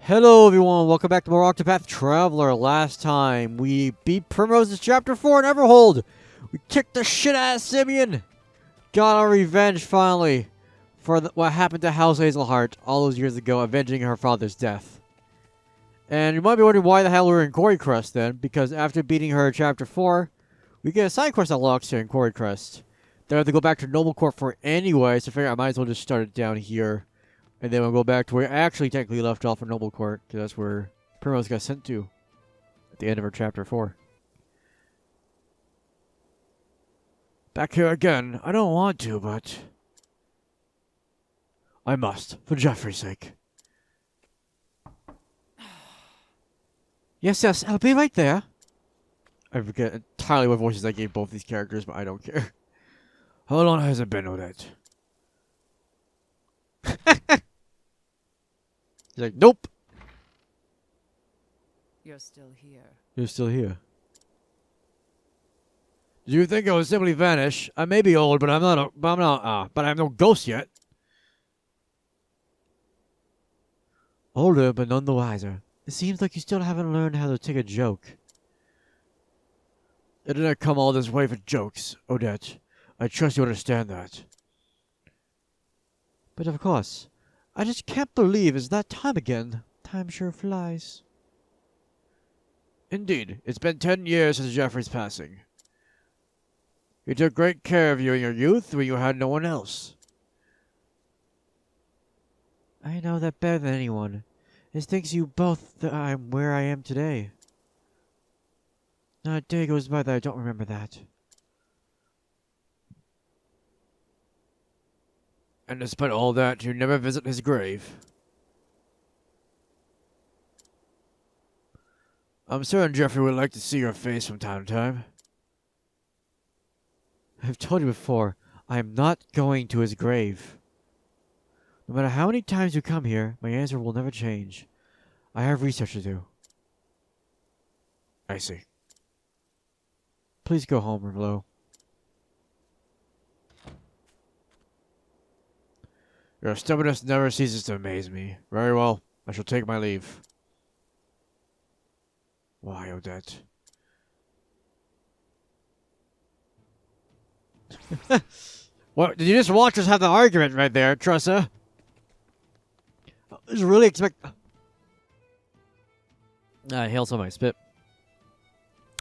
Hello everyone, welcome back to more Octopath Traveler. Last time we beat Primrose's Chapter 4 in Everhold. We kicked the shit out of Simeon. Got our revenge finally for what happened to House Azelheart all those years ago, avenging her father's death. And you might be wondering why the hell we're in Quarry Crest then, because after beating her in Chapter 4, we get a side quest unlocked here in Quarry Crest. Then I have to go back to Noble Court for anyway, so I figure I might as well just start it down here. And then we'll go back to where we actually technically left off in Noble Court, because that's where Primrose got sent to at the end of her Chapter 4. Back here again. I don't want to, but I must, for Geoffrey's sake. Yes, I'll be right there. I forget entirely what voices I gave both these characters, but I don't care. How long has it been, Odette? He's like, nope. You're still here. You're still here. Do you think I would simply vanish? I may be old, but I'm no ghost yet. Older, but none the wiser. It seems like you still haven't learned how to take a joke. I didn't come all this way for jokes, Odette. I trust you understand that. But of course. I just can't believe it's that time again. Time sure flies. Indeed, it's been 10 years since Geoffrey's passing. He took great care of you in your youth when you had no one else. I know that better than anyone. It's thanks to you both that I'm where I am today. Not a day goes by that I don't remember that. And despite all that, you never visit his grave. I'm certain Geoffrey would like to see your face from time to time. I've told you before, I am not going to his grave. No matter how many times you come here, my answer will never change. I have research to do. I see. Please go home, Revello. Your stubbornness never ceases to amaze me. Very well, I shall take my leave. Why, Odette? What? Did you just watch us have the argument right there, Tressa? I was really I hail some of my spit.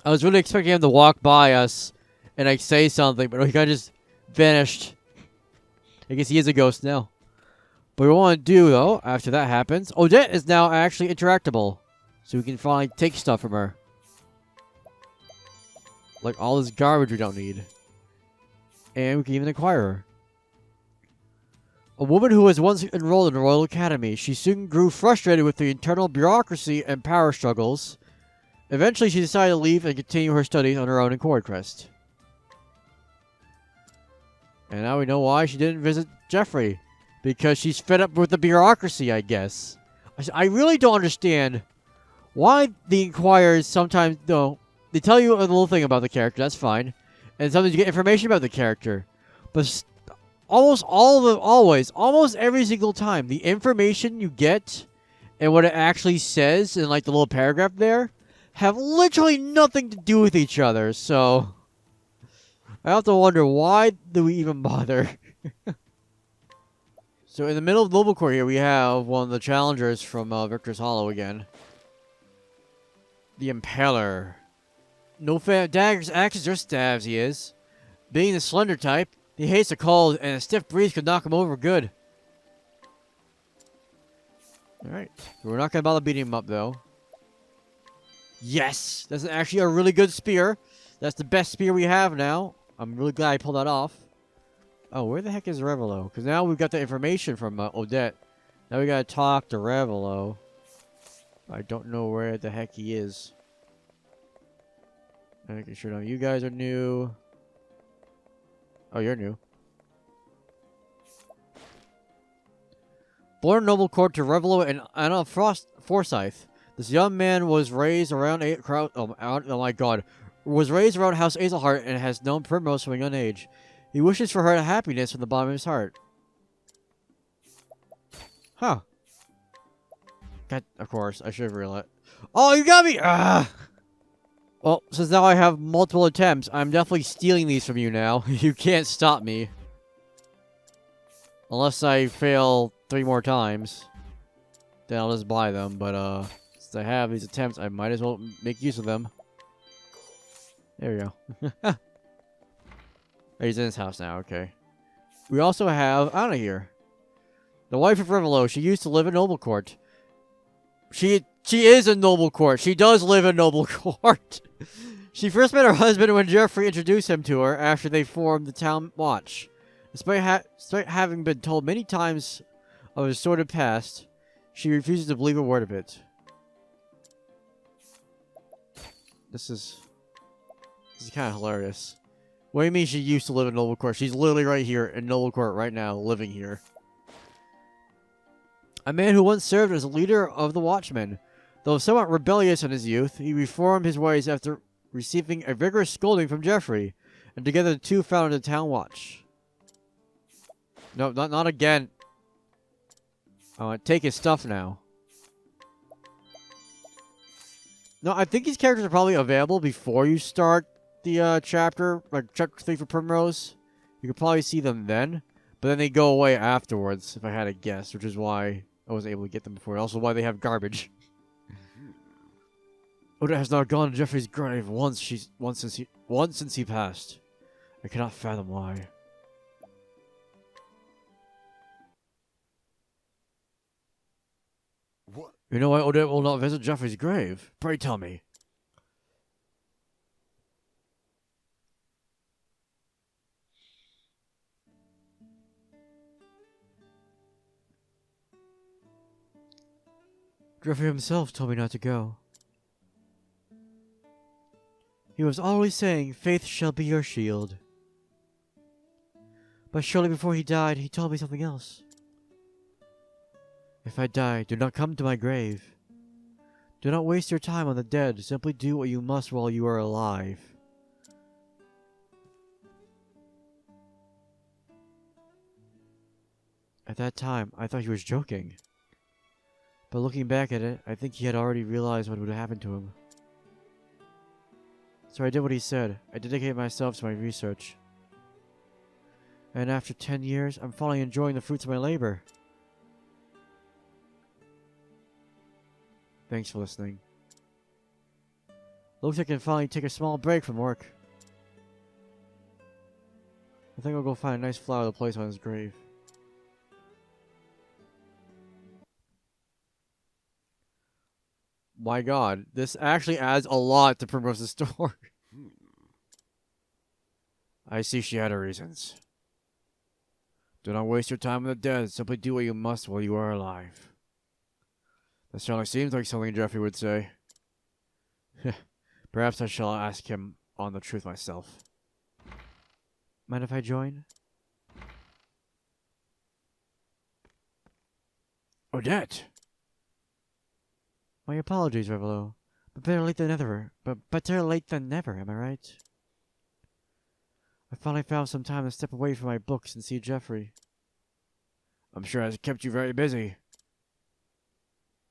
I was really expecting him to walk by us and like say something, but he kind of just vanished. I guess he is a ghost now. But what we want to do, though, after that happens, Odette is now actually interactable. So we can finally take stuff from her. Like all this garbage we don't need. And we can even acquire her. A woman who was once enrolled in the Royal Academy, she soon grew frustrated with the internal bureaucracy and power struggles. Eventually, she decided to leave and continue her studies on her own in Quarry Crest. And now we know why she didn't visit Geoffrey. Because she's fed up with the bureaucracy, I guess. I really don't understand why the Inquirers sometimes... No, they tell you a little thing about the character, that's fine. And sometimes you get information about the character. But almost every single time, the information you get and what it actually says in like the little paragraph there have literally nothing to do with each other. So I have to wonder, why do we even bother? So in the middle of Noble Court here, we have one of the challengers from Victor's Hollow again. The Impaler. No daggers, axes, or stabs he is. Being the slender type, he hates the cold, and a stiff breeze could knock him over good. Alright, we're not going to bother beating him up though. Yes! That's actually a really good spear. That's the best spear we have now. I'm really glad I pulled that off. Oh, where the heck is Revello? Because now we've got the information from Odette. Now we gotta talk to Revello. I don't know where the heck he is. I'm making sure you guys are new. Oh, you're new. Born in Noble Court to Revello and Anna Forsyth, this young man was raised around was raised around House Azelheart and has known Primrose from a young age. He wishes for her happiness from the bottom of his heart. Huh. God, of course, I should have realized. Oh, you got me! Ah! Well, since now I have multiple attempts, I'm definitely stealing these from you now. You can't stop me. Unless I fail 3 more times. Then I'll just buy them, but, since I have these attempts, I might as well make use of them. There we go. He's in his house now, okay. We also have Anna here. The wife of Revello. She used to live in Noble Court. She is in Noble Court. She does live in Noble Court. She first met her husband when Geoffrey introduced him to her after they formed the town watch. Despite having been told many times of his sordid past, she refuses to believe a word of it. This is kind of hilarious. What do you mean she used to live in Noble Court? She's literally right here in Noble Court right now, living here. A man who once served as a leader of the Watchmen. Though somewhat rebellious in his youth, he reformed his ways after receiving a vigorous scolding from Geoffrey, and together the two founded the town watch. No, not again. I want to take his stuff now. No, I think these characters are probably available before you start the chapter, like chapter 3 for Primrose. You could probably see them then, but then they go away afterwards, if I had to guess, which is why I wasn't able to get them before. Also why they have garbage. Odette has not gone to Geoffrey's grave once since he passed. I cannot fathom why. What? You know why Odette will not visit Geoffrey's grave? Pray tell me. Geoffrey himself told me not to go. He was always saying, faith shall be your shield. But shortly before he died, he told me something else. If I die, do not come to my grave. Do not waste your time on the dead. Simply do what you must while you are alive. At that time, I thought he was joking. But looking back at it, I think he had already realized what would happen to him. So I did what he said. I dedicated myself to my research. And after 10 years, I'm finally enjoying the fruits of my labor. Thanks for listening. Looks like I can finally take a small break from work. I think I'll go find a nice flower to place on his grave. My god, this actually adds a lot to Primrose's story. I see she had her reasons. Do not waste your time with the dead. Simply do what you must while you are alive. That certainly seems like something Geoffrey would say. Perhaps I shall ask him on the truth myself. Mind if I join? Odette! My apologies, Revello. But better late than never. But better late than never, am I right? I finally found some time to step away from my books and see Geoffrey. I'm sure it has kept you very busy.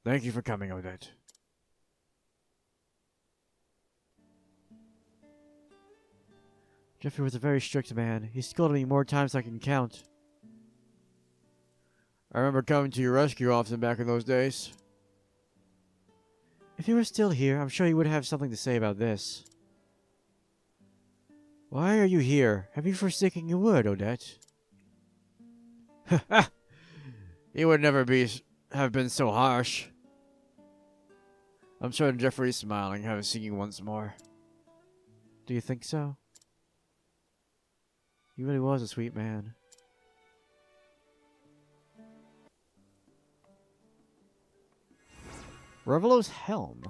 Thank you for coming, Odette. Geoffrey was a very strict man. He scolded me more times than I can count. I remember coming to your rescue often back in those days. If he were still here, I'm sure he would have something to say about this. Why are you here? Have you forsaken your word, Odette? He would never have been so harsh. I'm sure Geoffrey's smiling, having seen you once more. Do you think so? He really was a sweet man. Revello's helm.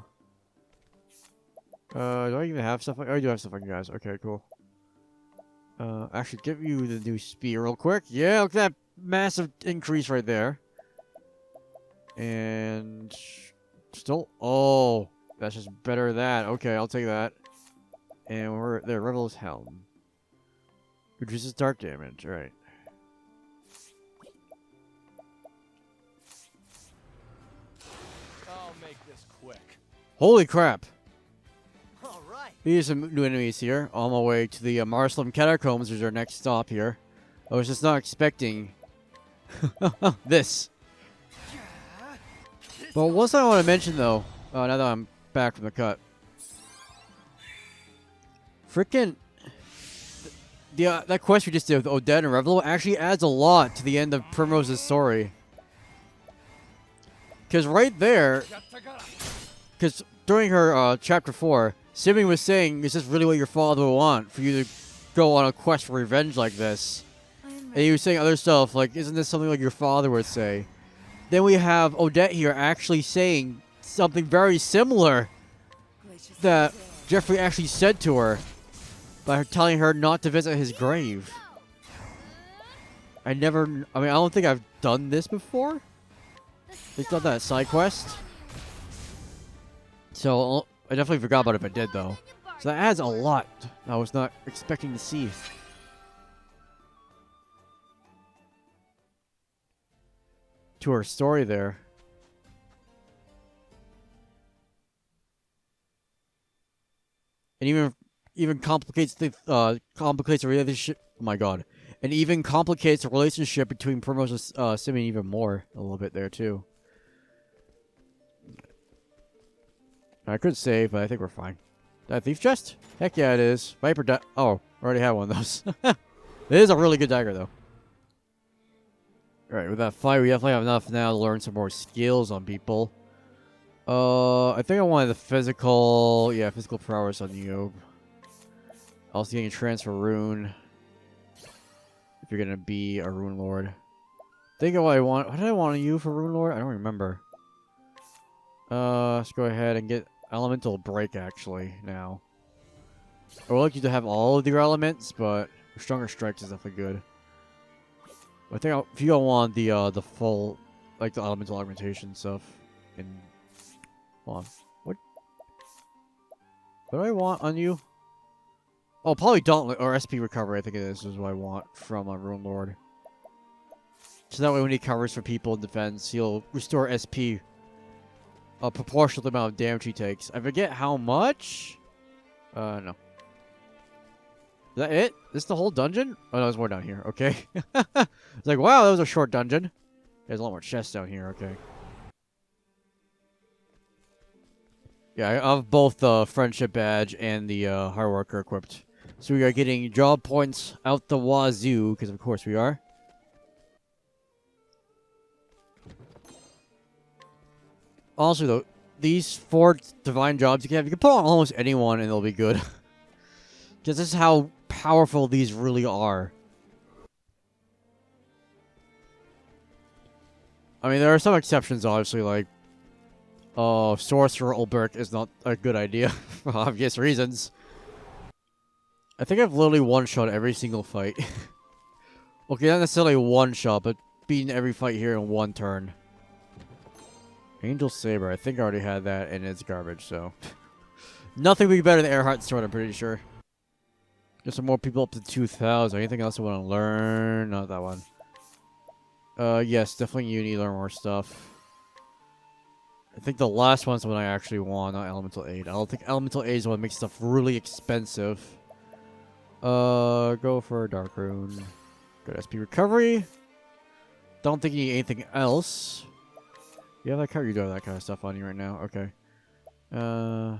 Do I even have stuff? I do have stuff on you guys. Okay, cool. Actually, give you the new spear real quick. Yeah, look at that massive increase right there. And still, oh, that's just better than that. Okay, I'll take that. And we're there. Revello's helm reduces dark damage. All right. make this quick. Holy crap. All right. These are some new enemies here. On my way to the Marsalim Catacombs, which is our next stop here. I was just not expecting this. But one thing I want to mention, though, now that I'm back from the cut. Frickin' that quest we just did with Odette and Revello actually adds a lot to the end of Primrose's story. Because right there, because during her chapter 4, Simeon was saying, is this really what your father would want? For you to go on a quest for revenge like this? And he was saying other stuff, like, isn't this something like your father would say? Then we have Odette here actually saying something very similar that Geoffrey actually said to her by her telling her not to visit his grave. I don't think I've done this before. It's not that side quest. So I definitely forgot about it if I did, though. So that adds a lot I was not expecting to see. To her story there. And even complicates the relationship. Oh my god. And even complicates the relationship between Primrose and Simeon even more a little bit there too. I could save, but I think we're fine. That thief chest? Heck yeah, it is. Viper oh, I already have one of those. It is a really good dagger though. Alright, with that fight, we definitely have enough now to learn some more skills on people. I think I wanted the physical prowess on you. Also getting a transfer rune. If you're gonna be a rune lord. Think of what what did I want on you for rune lord? I don't remember. Let's go ahead and get elemental break actually now. I would like you to have all of your elements, but stronger strikes is definitely good. I think if you don't want the full, like the elemental augmentation stuff, and hold on, what do I want on you? Oh, probably Dauntlet or SP recovery. I think it is what I want from a Rune Lord. So that way, when he covers for people in defense, he'll restore SP proportional to the amount of damage he takes. I forget how much. No. Is that it? This is the whole dungeon? Oh, no, there's more down here. Okay. It's like, wow, that was a short dungeon. There's a lot more chests down here. Okay. Yeah, I have both the friendship badge and the hard worker equipped. So we are getting job points out the wazoo, because of course we are. Also, though, these 4 divine jobs you can put on almost anyone and they'll be good. Because this is how powerful these really are. I mean, there are some exceptions, obviously, like Sorcerer Ulberk is not a good idea for obvious reasons. I think I've literally one-shot every single fight. Okay, not necessarily one-shot, but beating every fight here in one turn. Angel Saber, I think I already had that, and it's garbage, so... Nothing would be better than Azelheart Sword, I'm pretty sure. Get some more people up to 2,000. Anything else I want to learn? Not that one. Yes, definitely you need to learn more stuff. I think the last one's the one I actually want, not Elemental Aid. I don't think Elemental Aid is what makes stuff really expensive. Go for Dark Rune. Good SP recovery. Don't think you need anything else. You have that card? You do have that kind of stuff on you right now. Okay. 1%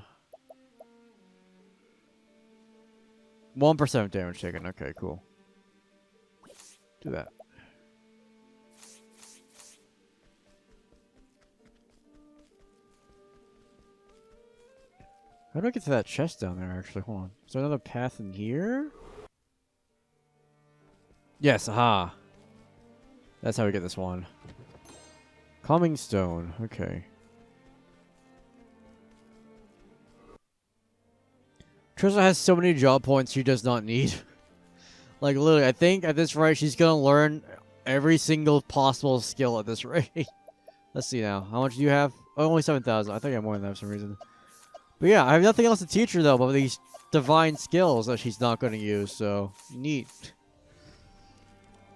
damage taken. Okay, cool. Do that. How do I get to that chest down there, actually? Hold on. Is there another path in here? Yes, aha. That's how we get this one. Calming Stone. Okay. Trista has so many job points she does not need. Like, literally, I think at this rate, she's gonna learn every single possible skill at this rate. Let's see now. How much do you have? Oh, only 7,000. I think I have more than that for some reason. But yeah, I have nothing else to teach her, though, but these divine skills that she's not going to use, so neat.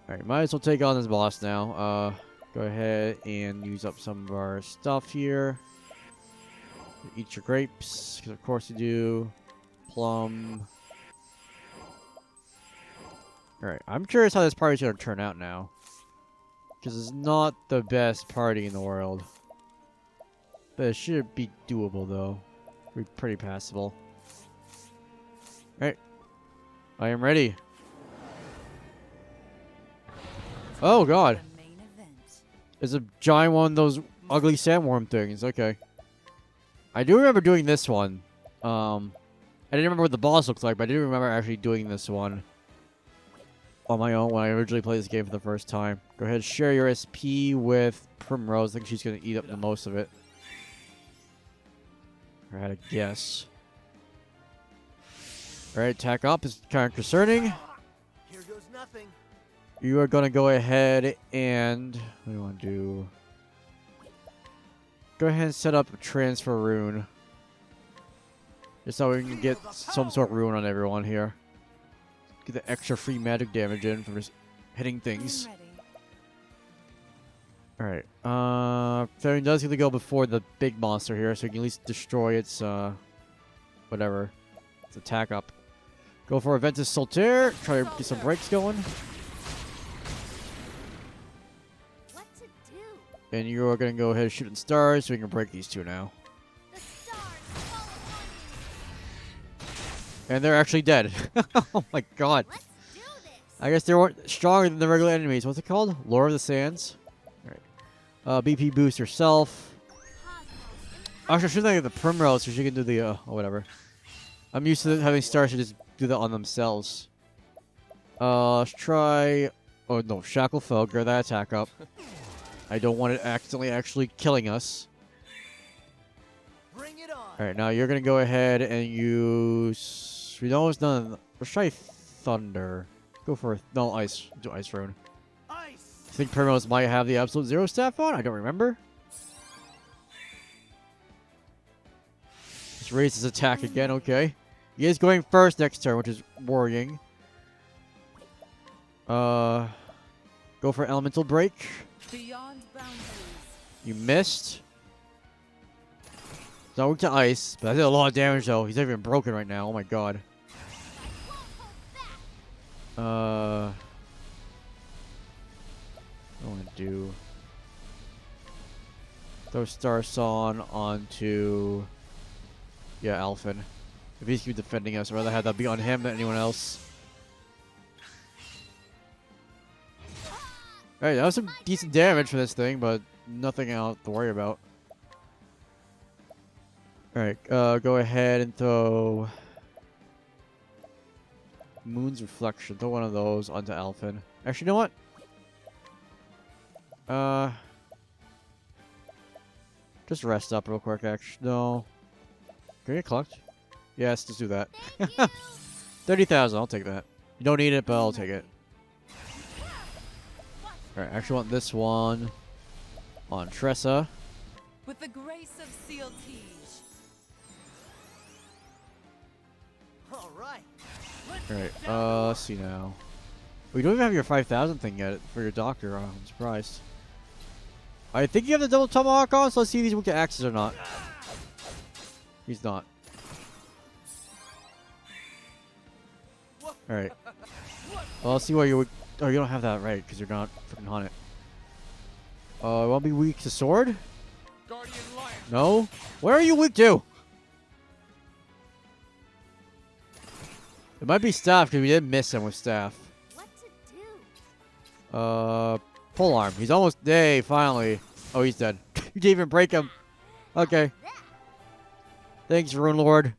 Alright, might as well take on this boss now. Go ahead and use up some of our stuff here. Eat your grapes, because of course you do. Plum. Alright, I'm curious how this party's going to turn out now. Because it's not the best party in the world. But it should be doable, though. Be pretty passable. Alright. I am ready. Oh, God. It's a giant one of those ugly sandworm things. Okay. I do remember doing this one. I didn't remember what the boss looks like, but I do remember actually doing this one on my own when I originally played this game for the first time. Go ahead, share your SP with Primrose. I think she's going to eat up the most of it. I had a guess. Alright, attack up is kind of concerning. Here goes nothing. You are going to go ahead and... What do you want to do? Go ahead and set up a transfer rune. Just so we can get some sort of rune on everyone here. Get the extra free magic damage in from just hitting things. Alright. Fairy does get to go before the big monster here, so you can at least destroy its, whatever. Its attack up. Go for Aventus Solitaire. Try to get some breaks going. What to do? And you are going to go ahead and shoot in stars, so we can break these two now. The stars fall upon And they're actually dead. Oh my god. you. Let's do this. I guess they weren't stronger than the regular enemies. What's it called? Lore of the Sands? Alright. BP boost yourself. Actually, I should think of the Primrose so she can do the, oh, whatever. I'm used to having stars to just do that on themselves. Let's try... Oh, no. Shackle Foe. Get that attack up. I don't want it accidentally actually killing us. Bring it on. Alright, now you're going to go ahead and use... We know it's done. Let's try Thunder. Go for... No, Ice. Do Ice Rune. Ice. I think Primrose might have the Absolute Zero staff on. I don't remember. Let's raise his attack again. Okay. He is going first next turn, which is worrying. Go for Elemental Break. Beyond boundaries. You missed. It's not weak to ice, but I did a lot of damage though. He's not even broken right now. Oh my god. What do I want to do? Throw Star Song onto... Yeah, Alphen. If he's keep defending us, I'd rather have that be on him than anyone else. Alright, that was some decent damage for this thing, but nothing else to worry about. Alright, go ahead and throw... Moon's Reflection. Throw one of those onto Alphen. Actually, you know what? Just rest up real quick, actually. No. Can we get clucked? Yes, just do that. 30,000, I'll take that. You don't need it, but I'll take it. Alright, I actually want this one on Tressa. With the grace of Seal Tige. All right. Alright, let's see now. We don't even have your 5,000 thing yet for your doctor. I'm surprised. I think you have the double tomahawk on, so let's see if he's weak to axes or not. He's not. Alright. Well, I'll see why you're weak. Oh, you don't have that right, because you're not freaking on it. Won't be weak to sword? Guardian Lion. No? Where are you weak to? It might be staff, because we did miss him with staff. What to do? Pole arm. He's almost... Hey, finally. Oh, he's dead. You didn't even break him. Okay. Thanks, Rune Lord,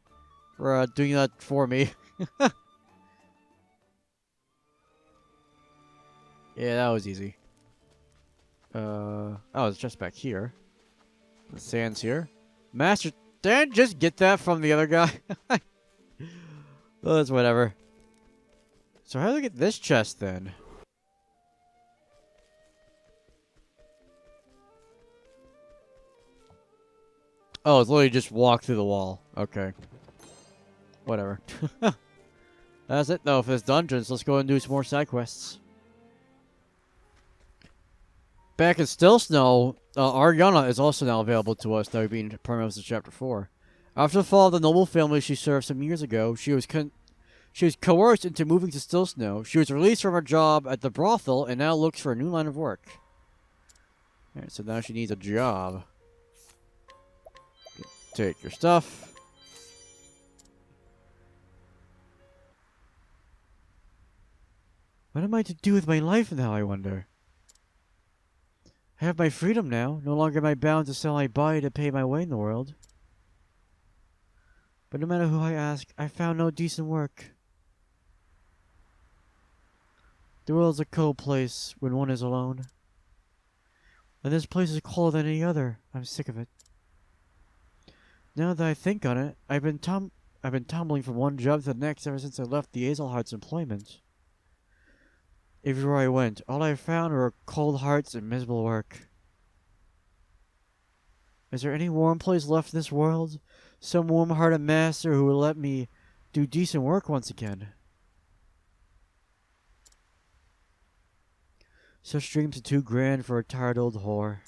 for doing that for me. Yeah, that was easy. Oh, it's just back here. The sand's here. Master, didn't just get that from the other guy? Well, that's whatever. So how do I get this chest then? Oh, it's literally just walk through the wall. Okay. Whatever. That's it though for this dungeon, so let's go and do some more side quests. Back in Still Snow, Ariana is also now available to us, though being Primrose of Chapter 4. After the fall of the noble family she served some years ago, she was coerced into moving to Still Snow. She was released from her job at the brothel and now looks for a new line of work. Alright, so now she needs a job. Take your stuff. What am I to do with my life now, I wonder? I have my freedom now. No longer am I bound to sell my body to pay my way in the world. But no matter who I ask, I found no decent work. The world's a cold place when one is alone. And this place is colder than any other. I'm sick of it. Now that I think on it, I've been tumbling from one job to the next ever since I left the Azelheart's employment. Everywhere I went, all I found were cold hearts and miserable work. Is there any warm place left in this world? Some warm-hearted master who will let me do decent work once again? Such dreams are too grand for a tired old whore.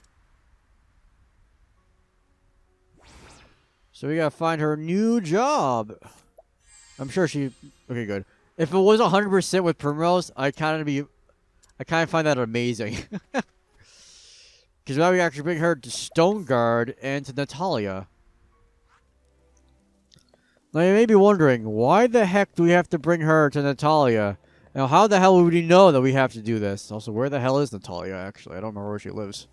So we gotta find her a new job. I'm sure she... Okay, good. If it was 100% with Primrose, I kind of find that amazing. Because now we actually bring her to Stoneguard and to Natalia. Now you may be wondering, why the heck do we have to bring her to Natalia? Now how the hell would we know that we have to do this? Also, where the hell is Natalia, actually? I don't remember where she lives.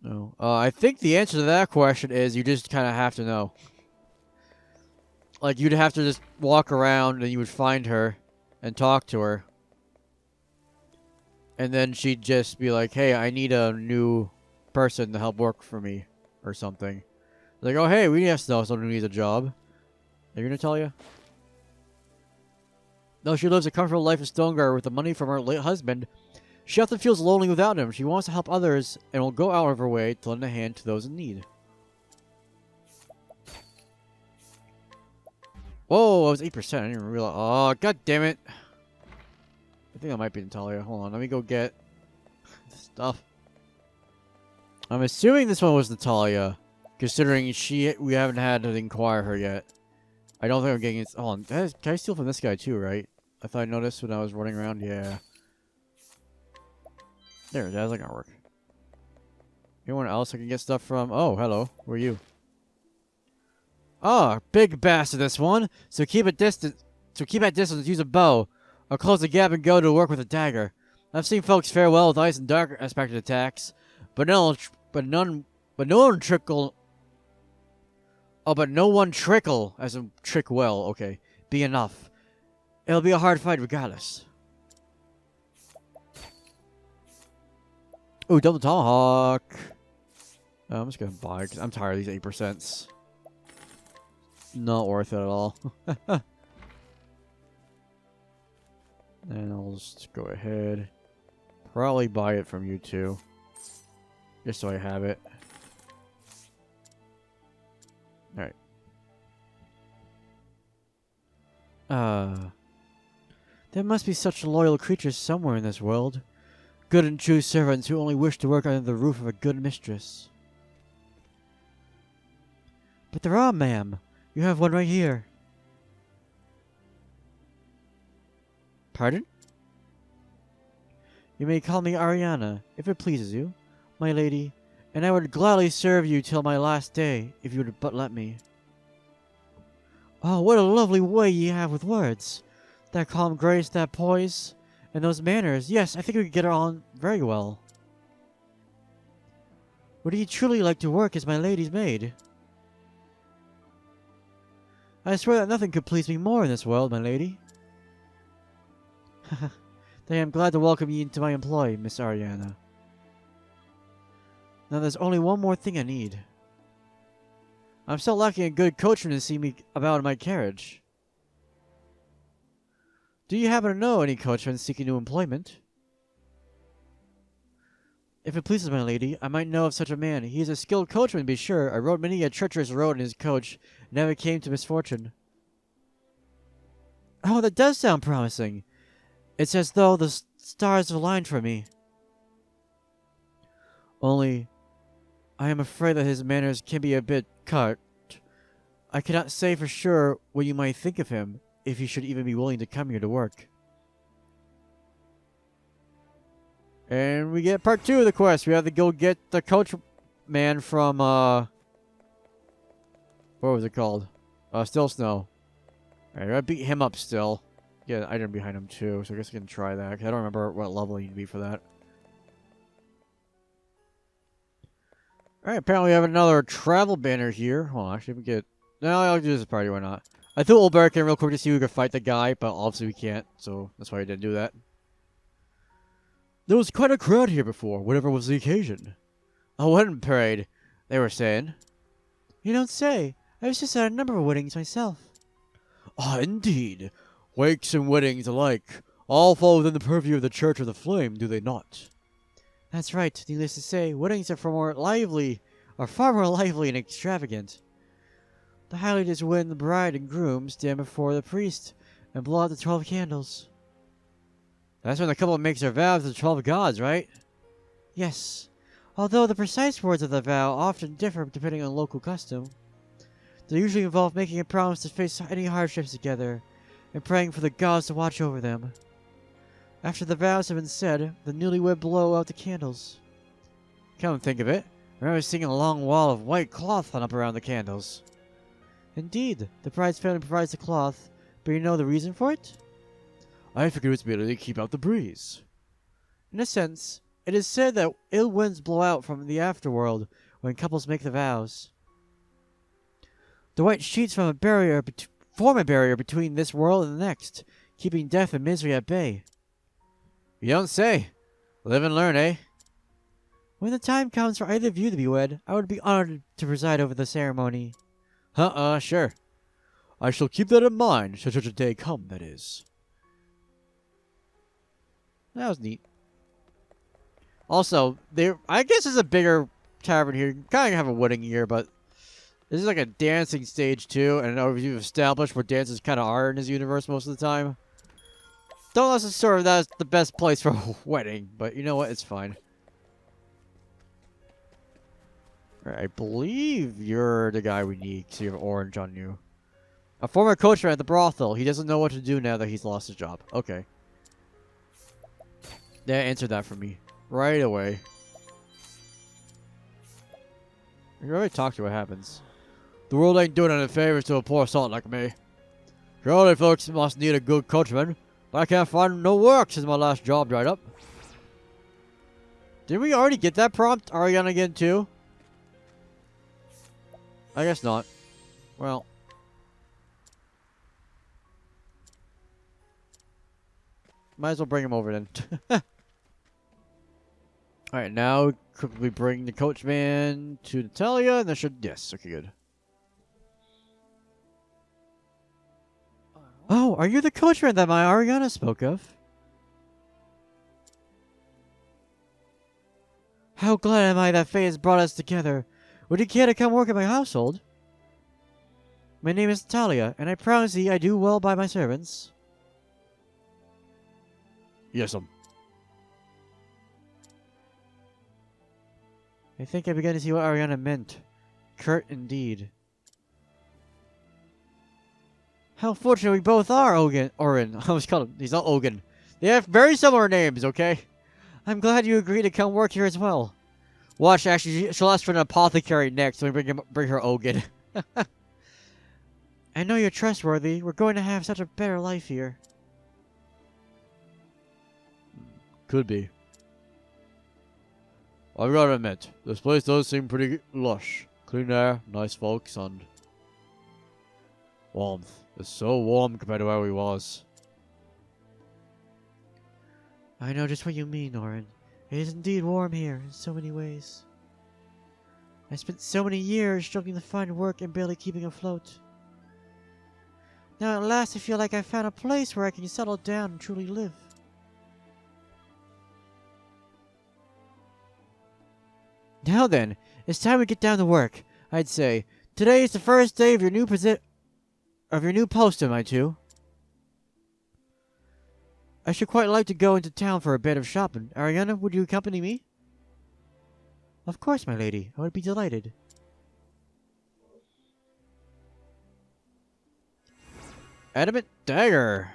No. I think the answer to that question is you just kind of have to know. Like, you'd have to just walk around and you would find her and talk to her. And then she'd just be like, hey, I need a new person to help work for me. Or something. Like, oh, hey, we have to know someone who needs a job. Are you Natalia? Though she lives a comfortable life in Stoneguard with the money from her late husband, she often feels lonely without him. She wants to help others and will go out of her way to lend a hand to those in need. Whoa, that was 8%. I didn't even realize. Oh, god damn it. I think that might be Natalia. Hold on, let me go get stuff. I'm assuming this one was Natalia, considering we haven't had to inquire her yet. I don't think I'm getting it. Hold on, can I steal from this guy too, right? I thought I noticed when I was running around. Yeah. There, that's not gonna work. Anyone else I can get stuff from? Oh, hello. Who are you? Oh, big bastard, this one. So keep at distance. Use a bow. I'll close the gap and go to work with a dagger. I've seen folks fare well with ice and dark aspected attacks, but no one trickle as in trick well. Okay, be enough. It'll be a hard fight regardless. Ooh, double tomahawk. I'm just gonna buy because I'm tired of these 8%. Not worth it at all. And I'll just go ahead. Probably buy it from you too. Just so I have it. Alright. There must be such loyal creatures somewhere in this world. Good and true servants who only wish to work under the roof of a good mistress. But there are, ma'am. You have one right here. Pardon? You may call me Ariana, if it pleases you, my lady, and I would gladly serve you till my last day, if you would but let me. Oh, what a lovely way ye have with words. That calm grace, that poise, and those manners. Yes, I think we could get on very well. Would ye truly like to work as my lady's maid? I swear that nothing could please me more in this world, my lady. Then I am glad to welcome ye into my employ, Miss Ariana. Now there's only one more thing I need. I'm still lacking a good coachman to see me about in my carriage. Do you happen to know any coachmen seeking new employment? If it pleases my lady, I might know of such a man. He is a skilled coachman, to be sure. I rode many a treacherous road in his coach, and never came to misfortune. Oh, that does sound promising. It's as though the stars aligned for me. Only, I am afraid that his manners can be a bit curt. I cannot say for sure what you might think of him, if he should even be willing to come here to work. And we get part 2 of the quest. We have to go get the coachman from, what was it called? Still Snow. Alright, I gotta beat him up still. Get an item behind him too, so I guess I can try that. I don't remember what level you need to be for that. Alright, apparently we have another travel banner here. Hold on, actually we get... No, I'll do this party, why not? I threw Old Barrack in real quick to see if we could fight the guy, but obviously we can't, so that's why I didn't do that. There was quite a crowd here before, whatever was the occasion. A wedding parade, they were saying. You don't say. I was just at a number of weddings myself. Ah, indeed. Wakes and weddings alike. All fall within the purview of the Church of the Flame, do they not? That's right. Needless to say, weddings are far more lively and extravagant. The highlight is when the bride and groom stand before the priest and blow out the 12 candles. That's when the couple makes their vow to the 12 gods, right? Yes. Although the precise words of the vow often differ depending on local custom. They usually involve making a promise to face any hardships together and praying for the gods to watch over them. After the vows have been said, the newlywed blow out the candles. Come to think of it, I remember seeing a long wall of white cloth hung up around the candles. Indeed, the bride's family provides the cloth, but you know the reason for it? I figured it's merely to keep out the breeze. In a sense, it is said that ill winds blow out from the afterworld when couples make the vows. The white sheets form a barrier between this world and the next, keeping death and misery at bay. You don't say. Live and learn, eh? When the time comes for either of you to be wed, I would be honored to preside over the ceremony. Sure. I shall keep that in mind, should such a day come, that is. That was neat. Also, I guess there's a bigger tavern here. You kind of have a wedding here, but this is like a dancing stage too, and I know you've established where dances kind of are in this universe most of the time. Don't necessarily that's the best place for a wedding, but you know what? It's fine. Alright, I believe you're the guy we need, because you have orange on you. A former coachman at the brothel. He doesn't know what to do now that he's lost his job. Okay. Yeah, answered that for me. Right away. You already talked to what happens. The world ain't doing any favors to a poor salt like me. Surely folks must need a good coachman, but I can't find no work since my last job dried up. Did we already get that prompt? Ariana again too? I guess not. Well. Might as well bring him over then. Alright, now could we bring the coachman to Natalia? And that should... Yes, okay, good. Oh, are you the coachman that my Ariana spoke of? How glad am I that fate has brought us together. Would you care to come work at my household? My name is Natalia, and I promise thee I do well by my servants. Yes, I think I began to see what Ariana meant. Curt indeed. How fortunate we both are, Orin. I was called him. He's not Ogun. They have very similar names, okay? I'm glad you agreed to come work here as well. Watch, actually, she'll ask for an apothecary next when we bring her Ogun. I know you're trustworthy. We're going to have such a better life here. Could be. I've got to admit, this place does seem pretty lush. Clean air, nice folks, and warmth. It's so warm compared to where we was. I know just what you mean, Orin. It is indeed warm here in so many ways. I spent so many years struggling to find work and barely keeping afloat. Now at last I feel like I found a place where I can settle down and truly live. Now then, it's time we get down to work, I'd say. Today is the first day of your new post, am I too? I should quite like to go into town for a bit of shopping. Ariana, would you accompany me? Of course, my lady. I would be delighted. Adamant dagger.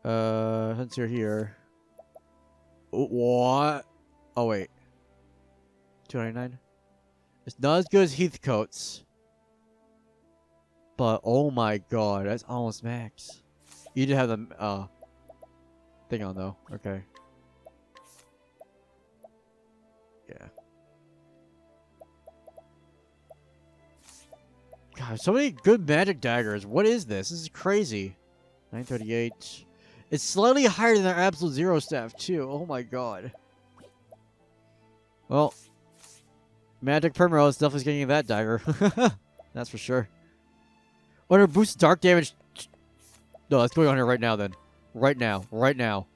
Since you're here. What? Oh, wait. 299? It's not as good as Heathcote's. But, oh my god, that's almost max. You did have the, thing on, though. Okay. Yeah. God, so many good magic daggers. What is this? This is crazy. 938. It's slightly higher than our absolute zero staff, too. Oh my god. Well, Magic Primrose definitely is getting that dagger. That's for sure. What are boost dark damage? No, that's going on here right now then. Right now. Right now.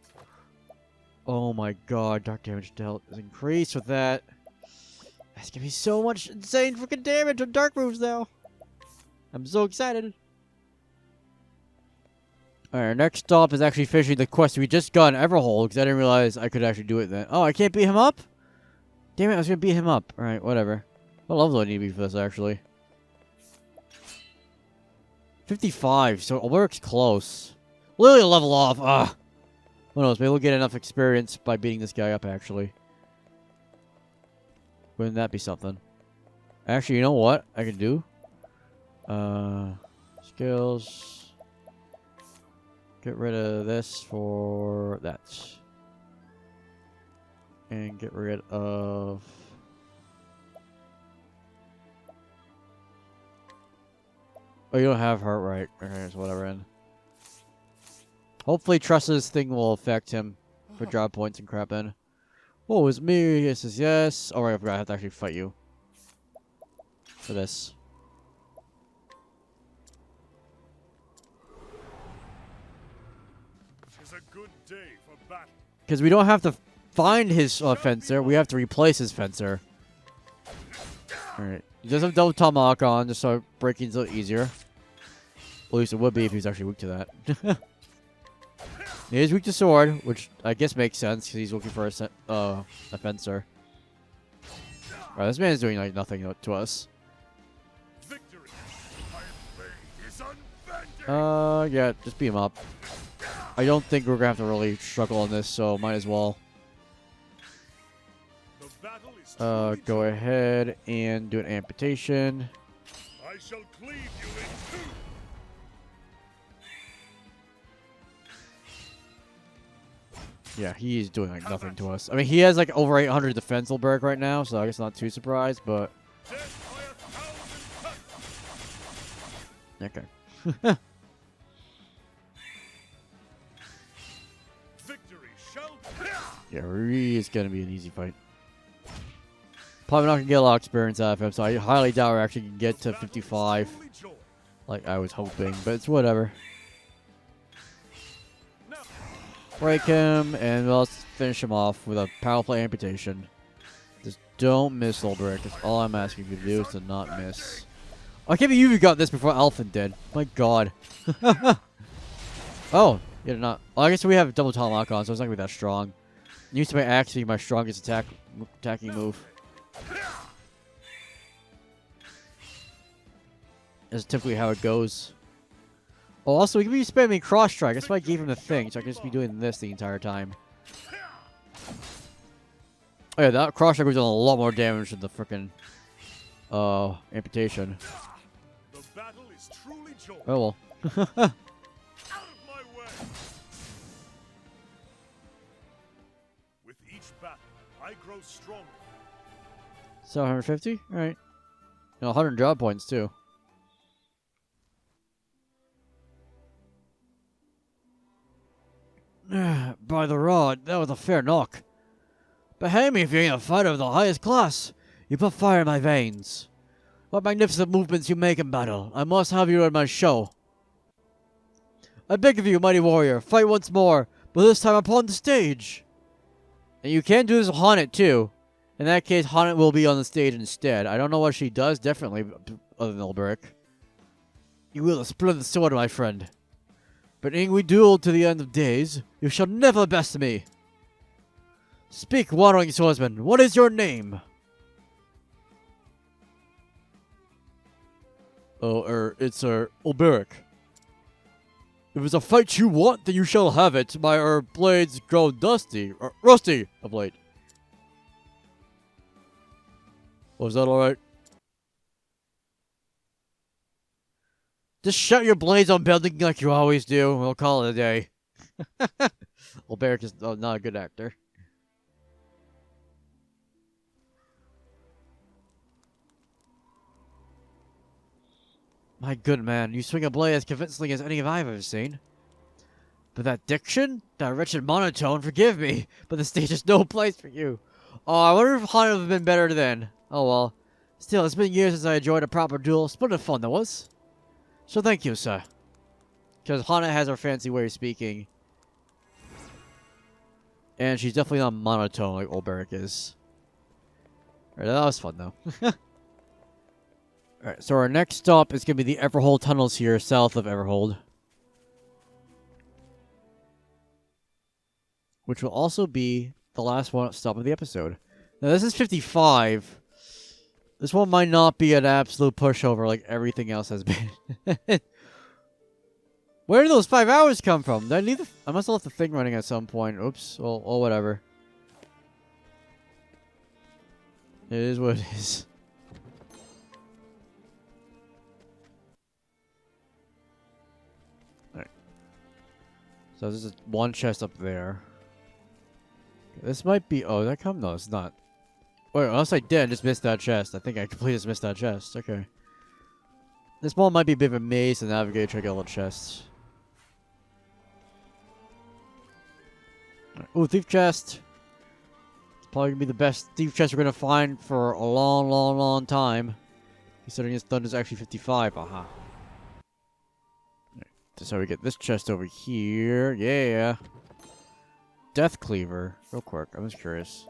Oh my god, dark damage dealt is increased with that. That's gonna be so much insane freaking damage on dark moves now. I'm so excited. Alright, our next stop is actually finishing the quest we just got in Everhold, because I didn't realize I could actually do it then. Oh, I can't beat him up? Damn it, I was gonna beat him up. Alright, whatever. What level do I need to be for this, actually? 55, so Aleric's close. Literally a level off. Ah. Who knows, maybe we'll get enough experience by beating this guy up, actually. Wouldn't that be something? Actually, you know what I can do? Skills. Get rid of this for that. And get rid of... Oh, you don't have heart, right? Okay, so whatever. And hopefully Trust's thing will affect him for job points and crap then. Oh, it's me. Yes, yes, yes. Alright, I forgot I have to actually fight you. For this. It's a good day for battle. Because we don't have to find his fencer, we have to replace his fencer. Alright. He does have double tomahawk on, just so breaking's a little easier. At least it would be if he was actually weak to that. He is weak to sword, which I guess makes sense, because he's looking for a fencer. Alright, this man is doing like nothing to us. Victory. My blade is unbending. Yeah, just beat him up. I don't think we're gonna have to really struggle on this, so might as well. The battle is Go ahead and do an amputation. I shall cleave you in two. Yeah, he's doing like nothing to us. I mean, he has like over 800 defense Ulberg right now, so I guess not too surprised, but... Death by 1,000 cuts. Okay. Victory shall Yeah, really is gonna be an easy fight. Probably not gonna get a lot of experience out of him, so I highly doubt we're actually gonna get to 55 like I was hoping, but it's whatever. Break him, and let's finish him off with a power play amputation. Just don't miss, Ulbrick. That's all I'm asking you to do is to not miss. I can't believe you got this before Alphen did. My god. Oh, you did not. Well, I guess we have double tomahawk on, so it's not gonna be that strong. Used to my axe being my strongest attacking move. That's typically how it goes. Oh, also, he can be spamming cross strike. That's why I gave him the thing, so I can just be doing this the entire time. Oh yeah, that cross strike was doing a lot more damage than the frickin' amputation. The battle is truly joy. Oh well. Out of my way. With each battle, I grow stronger. 750? Alright. No, 100 job points too. By the rod, that was a fair knock. Behave me if you ain't a fighter of the highest class. You put fire in my veins. What magnificent movements you make in battle. I must have you at my show. I beg of you, mighty warrior, fight once more, but this time upon the stage. And you can do this with Haunted too. In that case, Haunted will be on the stage instead. I don't know what she does, definitely, other than Ulbrick. You will a splendid sword, my friend. But in we duel to the end of days, you shall never best me. Speak, wandering swordsman. What is your name? Oh, it's Ulberic. If it's a fight you want, then you shall have it. My blades grow rusty of late. Was that alright? Just shut your blades on building like you always do. We'll call it a day. Ulberic is not a good actor. My good man, you swing a blade as convincingly as any I've ever seen. But that diction? That wretched monotone, forgive me, but the stage is no place for you. Oh, I wonder if Hana would have been better then. Oh well. Still, it's been years since I enjoyed a proper duel. Splendid fun that was. So thank you, sir. Because Hana has her fancy way of speaking. And she's definitely not monotone like Ulberic is. Alright, that was fun though. Alright, so our next stop is going to be the Everhold Tunnels here, south of Everhold. Which will also be the last stop of the episode. Now, this is 55. This one might not be an absolute pushover like everything else has been. Where did those 5 hours come from? I must have left the thing running at some point. Oops. Oh, whatever. It is what it is. So there's one chest up there. This might be... Oh, did that come? No, it's not. Wait, unless I did, I just missed that chest. I think I completely just missed that chest. Okay. This one might be a bit of a maze to navigate, try to get all the chests. Ooh, thief chest. It's probably going to be the best thief chest we're going to find for a long, long, long time. Considering this dungeon is actually 55. Aha. So we get this chest over here. Yeah. Death Cleaver. Real quick. I'm just curious.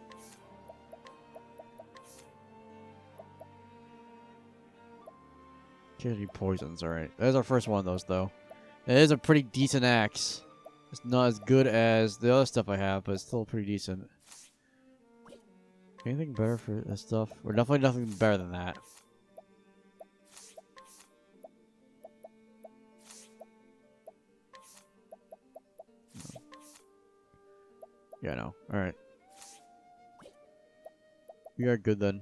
Can't do poisons. Alright. There's our first one of those, though. It is a pretty decent axe. It's not as good as the other stuff I have, but it's still pretty decent. Anything better for this stuff? We're definitely nothing better than that. Yeah, no. Alright. We are good then.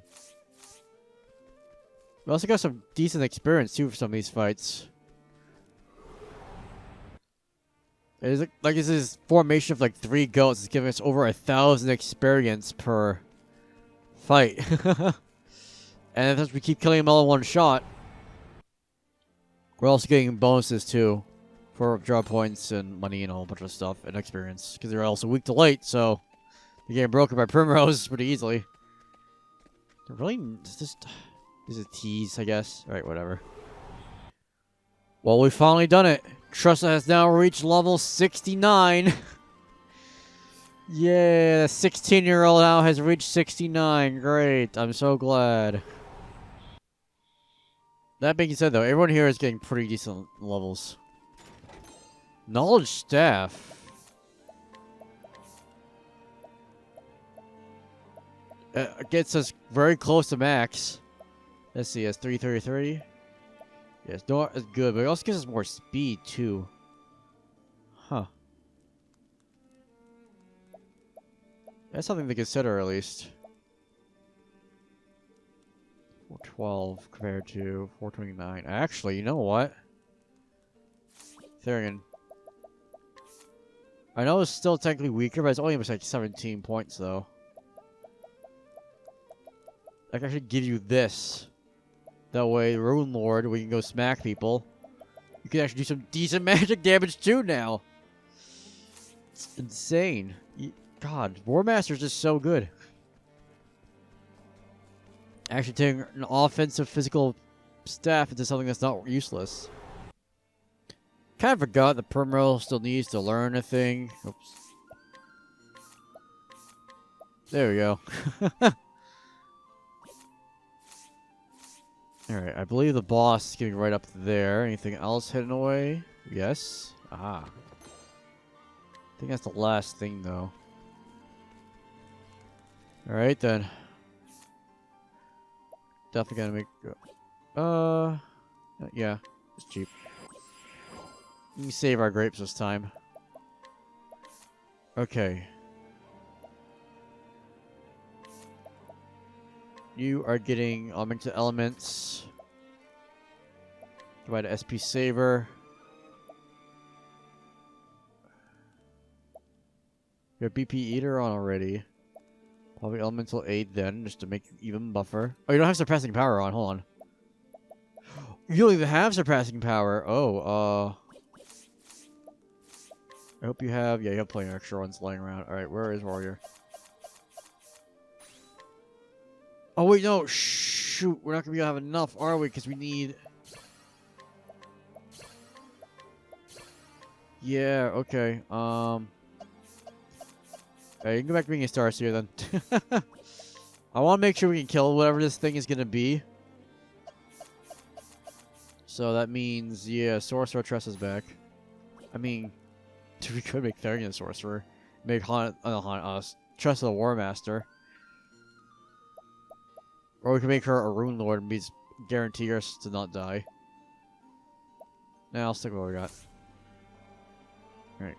We also got some decent experience too for some of these fights. It is like this is formation of like 3 goats. It's giving us over 1,000 experience per fight. And if we keep killing them all in one shot, we're also getting bonuses too. For draw points and money and a whole bunch of stuff and experience. Because they're also weak to light, so they're getting broken by Primrose pretty easily. They're really... This is a tease, I guess. Alright, whatever. Well, we've finally done it. Tressa has now reached level 69. Yeah, the 16-year-old now has reached 69. Great. I'm so glad. That being said, though, everyone here is getting pretty decent levels. Knowledge Staff. Gets us very close to max. Let's see, it's 333. Yeah, it's not as good, but it also gives us more speed, too. Huh. That's something to consider, at least. 412 compared to 429. Actually, you know what? Therian. I know it's still technically weaker, but it's only like 17 points, though. I can actually give you this. That way, Rune Lord, we can go smack people. You can actually do some decent magic damage, too, now. It's insane. God, War Master is just so good. Actually turning an offensive physical staff into something that's not useless. Kind of forgot that Primrose still needs to learn a thing. Oops. There we go. Alright, I believe the boss is getting right up there. Anything else hidden away? Yes. Aha. I think that's the last thing, though. Alright then. Definitely gonna make... yeah. It's cheap. Let me save our grapes this time. Okay. You are getting augmented elements. Provide a SP saver. Your BP eater on already. Probably elemental aid then, just to make you even buffer. Oh, you don't have surpassing power on. Hold on. You don't even have surpassing power. Oh, I hope you have... Yeah, you have plenty of extra ones laying around. Alright, where is Warrior? Oh, wait, no. Shoot. We're not going to be able to have enough, are we? Because we need... Yeah, okay. You can go back to being a Star Seer then. I want to make sure we can kill whatever this thing is going to be. So that means, yeah, Sorcerer Tressa's back. I mean, we could make Therian Sorcerer. Make Tressa the War Master. Or we can make her a Rune Lord and guarantee us to not die. Now I'll stick with what we got. Alright,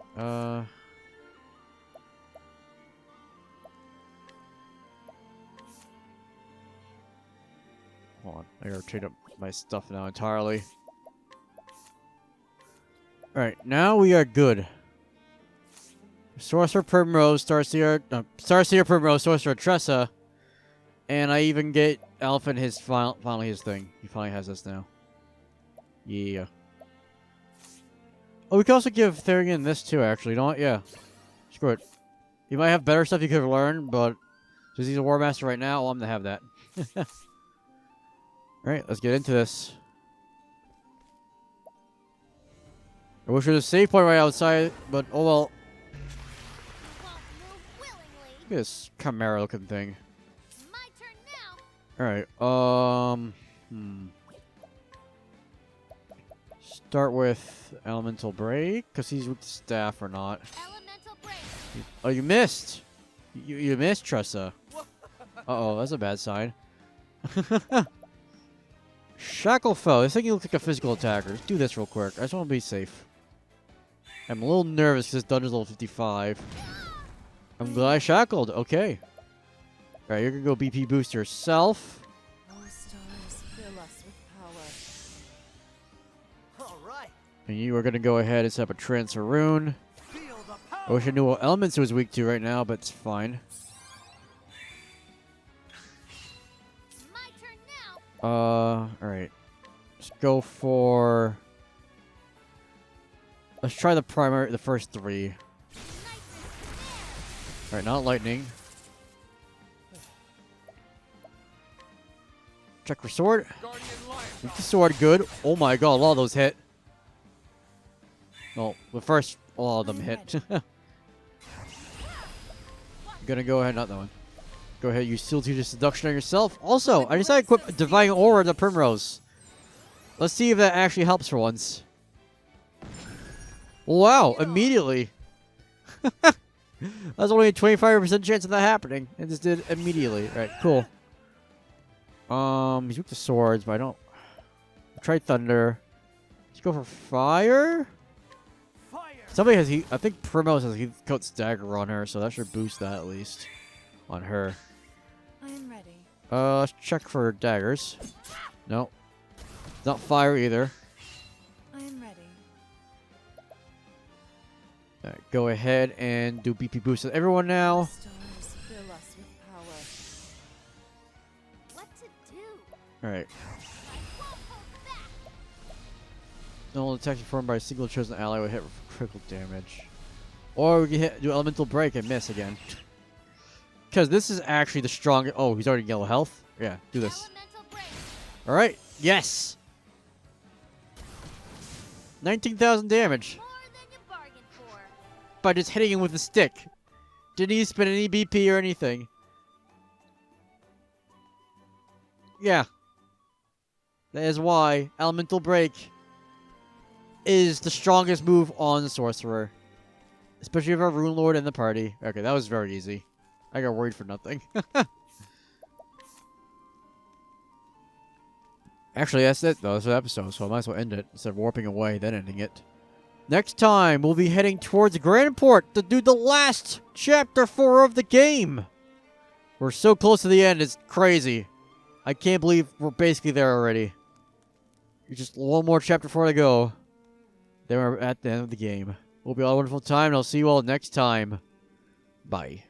hold on, I gotta trade up my stuff now entirely. Alright, now we are good. Sorcerer Primrose, Starseer Primrose, Sorcerer Tressa. And I even get Elephant his finally his thing. He finally has this now. Yeah. Oh, we can also give Therian this too, actually. Don't? Yeah. Screw it. You might have better stuff you could have learned, but since he's a War Master right now, well, I'm gonna have that. Alright, let's get into this. I wish there was a save point right outside, but oh well. Won't move willingly. Look at this chimera looking thing. My turn now. Alright, Start with Elemental Break, because he's with the staff or not. Elemental break. Oh, you missed! You missed, Tressa. Uh-oh, that's a bad sign. Shackle Foe. This thing looks like a physical attacker. Let's do this real quick. I just want to be safe. I'm a little nervous because this dungeon's level 55. I'm glad I shackled. Okay. Alright, you're going to go BP boost yourself. Oh, stars, fill us with power. All right. And you are going to go ahead and set up a Transfer Rune. Feel the power. I wish I knew what elements it was weak to right now, but it's fine. My turn now. Alright. Let's go for... Let's try the first three. Alright, not lightning. Check for sword. Guardian Lion. Weak to sword, good. Oh my god, a lot of those hit. Well, the first, a lot of them hit. Gonna go ahead, not that one. Go ahead, use Seal to Seduction on yourself. Also, I decided to equip Divine Aura to Primrose. Let's see if that actually helps for once. Wow, immediately. That's only a 25% chance of that happening. It just did immediately. Alright, cool. He's weak to swords, but I don't... Try thunder. Let's go for fire? Fire. Somebody has heat. I think Primrose has heat coat stagger on her, so that should boost that at least. On her. I am ready. Let's check for daggers. No. Not fire either. I am ready. Alright, go ahead and do BP boost with everyone now. Stars, fill us with power. What to do? Alright. I won't hold back. No attack performed by a single chosen ally will hit with critical damage. Or we can do elemental break and miss again. Because this is actually the strongest. Oh, he's already yellow health? Yeah, do this. Elemental break. Alright, yes! 19,000 damage. More than you bargained for. By just hitting him with a stick. Didn't he spend any BP or anything. Yeah. That is why Elemental Break is the strongest move on the Sorcerer. Especially if you have a Rune Lord in the party. Okay, that was very easy. I got worried for nothing. Actually, that's it, though. That's the episode, so I might as well end it instead of warping away, then ending it. Next time, we'll be heading towards Grandport to do the last Chapter 4 of the game. We're so close to the end, it's crazy. I can't believe we're basically there already. Just one more Chapter 4 to go. Then we're at the end of the game. We'll be all a wonderful time, and I'll see you all next time. Bye.